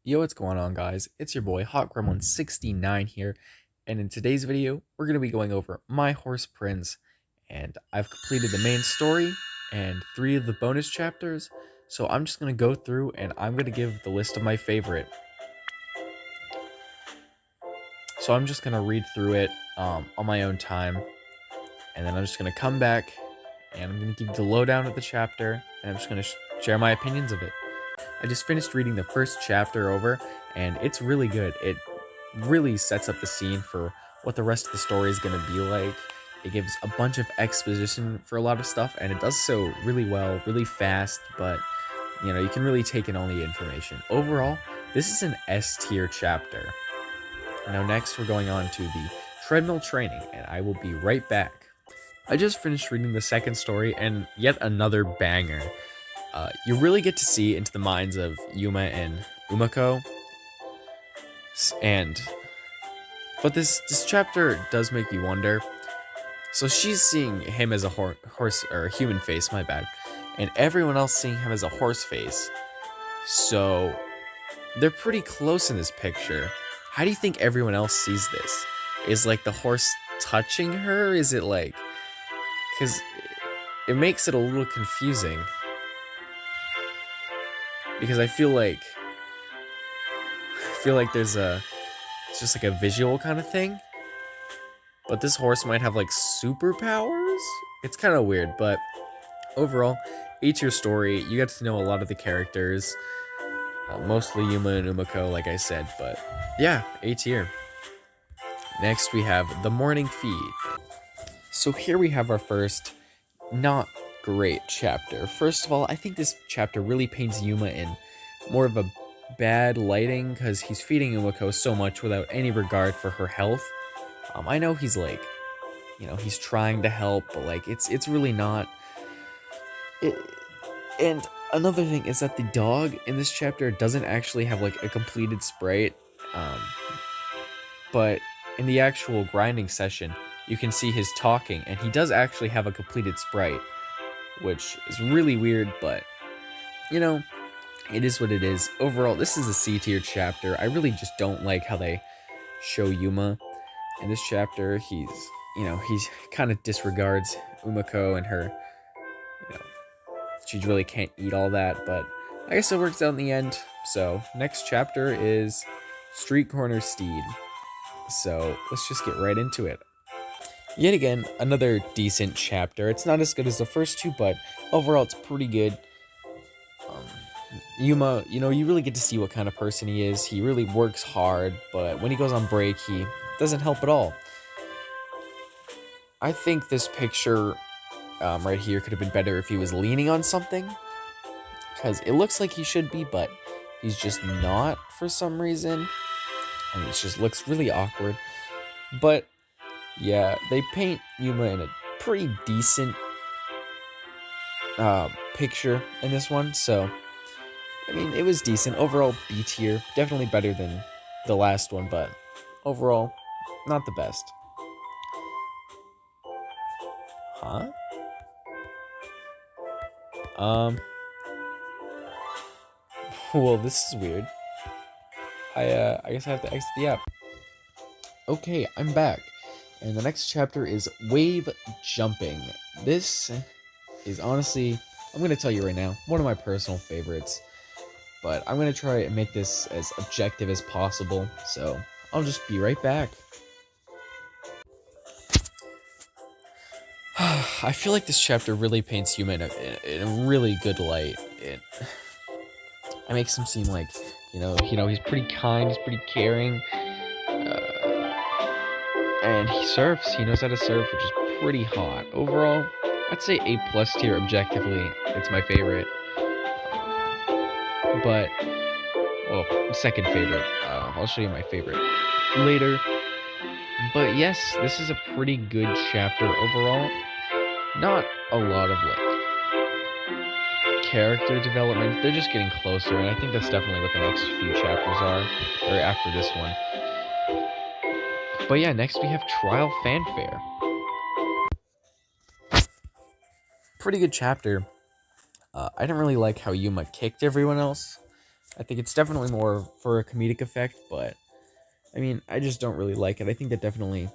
Yo, what's going on, guys? It's your boy Hot Gremlin 69 here, and in today's video, we're going to be going over My Horse Prince, and I've completed the main story and 3 of the bonus chapters, so I'm just going to go through and I'm going to give the list of my favorite. So I'm just going to read through it on my own time, and then I'm just going to come back and I'm going to give you the lowdown of the chapter, and I'm just going to share my opinions of it. I just finished reading the first chapter over, and it's really good. It really sets up the scene for what the rest of the story is going to be like. It gives a bunch of exposition for a lot of stuff, and it does so really well, really fast, but, you can really take in all the information. Overall, this is an S tier chapter. Now next, we're going on to the treadmill training, and I will be right back. I just finished reading the second story, and yet another banger. You really get to see into the minds of Yuma and Umako, but this chapter does make you wonder. So she's seeing him as a horse or a human face, my bad, and everyone else seeing him as a horse face. So they're pretty close in this picture. How do you think everyone else sees this? Is like the horse touching her? Is it like, because it makes it a little confusing. Because I feel like it's just like a visual kind of thing. But this horse might have like superpowers? It's kind of weird, but overall, A-tier story. You get to know a lot of the characters. Mostly Yuma and Umako, like I said, but yeah, A-tier. Next, we have The Morning Feed. So here we have our first not great chapter. First of all, I think this chapter really paints Yuma in more of a bad lighting because he's feeding Umako so much without any regard for her health. I know he's like, he's trying to help, but like it's really not. And another thing is that the dog in this chapter doesn't actually have like a completed sprite, but in the actual grinding session, you can see his talking, and he does actually have a completed sprite, which is really weird, but, it is what it is. Overall, this is a C-tier chapter. I really just don't like how they show Yuma in this chapter. He's kind of disregards Umako and her, she really can't eat all that, but I guess it works out in the end. So, next chapter is Street Corner Steed. So, let's just get right into it. Yet again, another decent chapter. It's not as good as the first two, but overall it's pretty good. Yuma, you really get to see what kind of person he is. He really works hard, but when he goes on break, he doesn't help at all. I think this picture right here could have been better if he was leaning on something, because it looks like he should be, but he's just not for some reason, and it just looks really awkward. But yeah, they paint Yuma in a pretty decent picture in this one, so it was decent. Overall, B tier, definitely better than the last one, but overall, not the best. Huh? Well, this is weird. I guess I have to exit the app. Okay, I'm back. And the next chapter is Wave Jumping. This is honestly, I'm going to tell you right now, one of my personal favorites. But I'm going to try and make this as objective as possible. So I'll just be right back. I feel like this chapter really paints Yuma in a really good light. It makes him seem like, he's pretty kind, he's pretty caring. And he surfs. He knows how to surf, which is pretty hot. Overall, I'd say A+ tier objectively. It's my favorite. But, well, second favorite. I'll show you my favorite later. But yes, this is a pretty good chapter overall. Not a lot of, character development. They're just getting closer, and I think that's definitely what the next few chapters are, or after this one. But yeah, next we have Trial Fanfare. Pretty good chapter. I didn't really like how Yuma kicked everyone else. I think it's definitely more for a comedic effect, but I mean, I just don't really like it. I think that definitely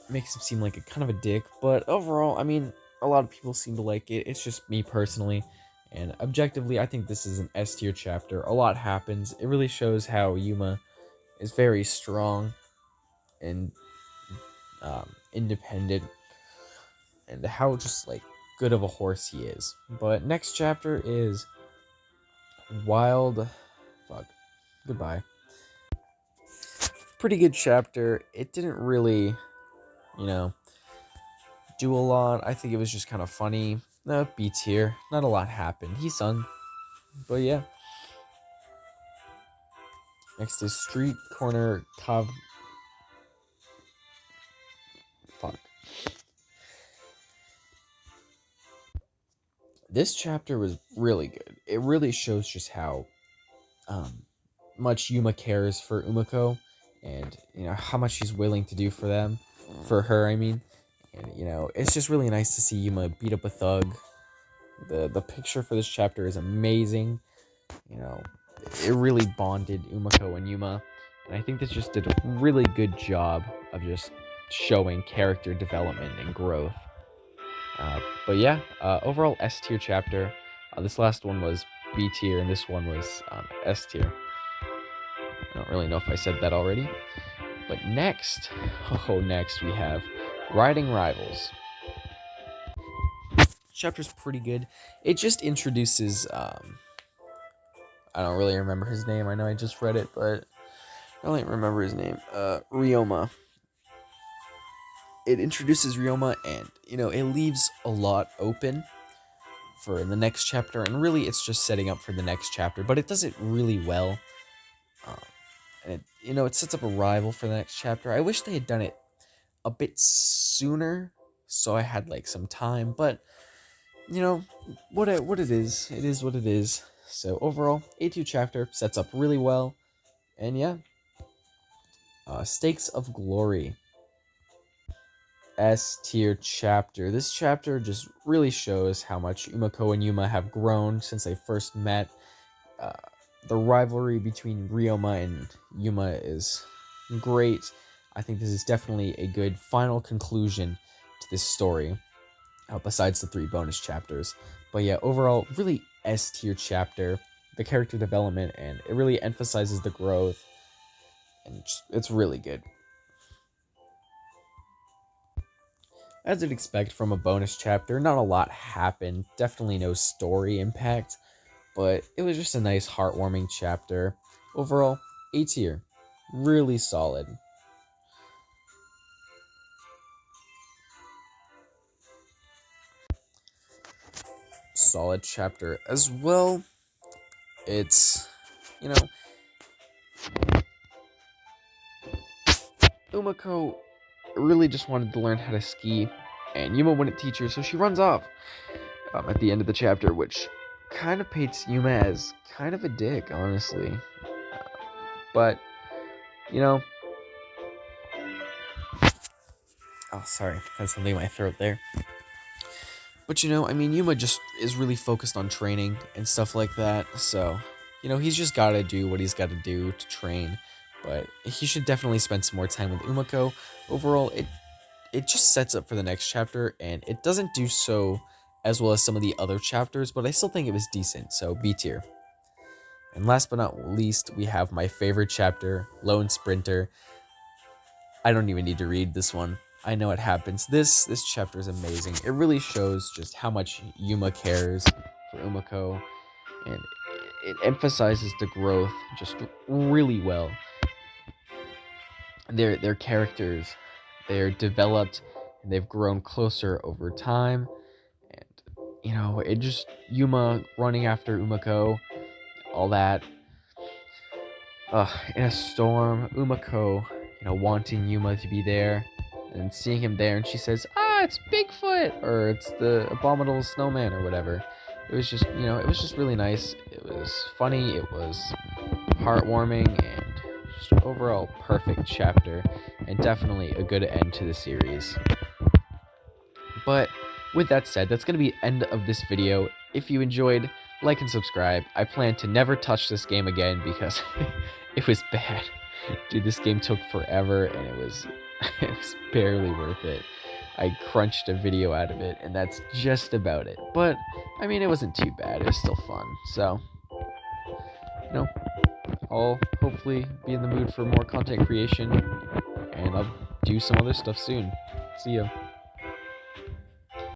makes him seem like a kind of a dick, but overall, I mean, a lot of people seem to like it. It's just me personally, and objectively, I think this is an S tier chapter. A lot happens. It really shows how Yuma is very strong and independent, and how just like good of a horse he is. But next chapter is Wild. Fuck. Goodbye. Pretty good chapter. It didn't really, you know, do a lot. I think it was just kind of funny. No, B tier. Not a lot happened. He sung. But yeah. Next is Street Corner Cav. Fuck. This chapter was really good. It really shows just how um, much Yuma cares for Umiko, and how much she's willing to do for them, for her. I mean, and it's just really nice to see Yuma beat up a thug. The picture for this chapter is amazing. You know, it really bonded Umiko and Yuma, and I think this just did a really good job of just showing character development and growth. But yeah, overall S tier chapter. This last one was B tier, and this one was S tier. I don't really know if I said that already. But next we have Riding Rivals. Chapter's pretty good. It just introduces I don't really remember his name. I know I just read it, but I don't remember his name. Ryoma. It introduces Ryoma, and it leaves a lot open for the next chapter, and really it's just setting up for the next chapter, but it does it really well. And it sets up a rival for the next chapter. I wish they had done it a bit sooner, so I had like some time, but what it is what it is. So overall, A2 chapter sets up really well, and yeah. Stakes of Glory. S tier chapter. This chapter just really shows how much Umiko and Yuma have grown since they first met. The rivalry between Ryoma and Yuma is great. I think this is definitely a good final conclusion to this story, besides the 3 bonus chapters. But yeah, overall, really S tier chapter. The character development, and it really emphasizes the growth, and it's really good. As I'd expect from a bonus chapter, not a lot happened. Definitely no story impact, but it was just a nice, heartwarming chapter. Overall, A tier. Really solid. Solid chapter as well. It's, Umiko really just wanted to learn how to ski, and Yuma wouldn't teach her, so she runs off at the end of the chapter, which kind of paints Yuma as kind of a dick, honestly. But, oh, sorry, had something in my throat there. But, I mean, Yuma just is really focused on training and stuff like that, so, he's just gotta do what he's gotta do to train. But he should definitely spend some more time with Umiko. Overall, it just sets up for the next chapter, and it doesn't do so as well as some of the other chapters, but I still think it was decent, so B tier. And last but not least, we have my favorite chapter, Lone Sprinter. I don't even need to read this one. I know it happens. This chapter is amazing. It really shows just how much Yuma cares for Umiko, and it emphasizes the growth just really well. Their characters, they're developed, and they've grown closer over time. And it just Yuma running after Umiko, all that. In a storm, Umiko, wanting Yuma to be there, and seeing him there, and she says, it's Bigfoot, or it's the abominable snowman, or whatever. It was just, it was just really nice. It was funny, it was heartwarming, and just overall perfect chapter, and definitely a good end to the series. But with that said, that's going to be the end of this video. If you enjoyed, like and subscribe. I plan to never touch this game again because it was bad. Dude, this game took forever and it was barely worth it. I crunched a video out of it and that's just about it. But I mean, it wasn't too bad. It was still fun. So, you know, I'll hopefully be in the mood for more content creation and I'll do some other stuff soon. See ya.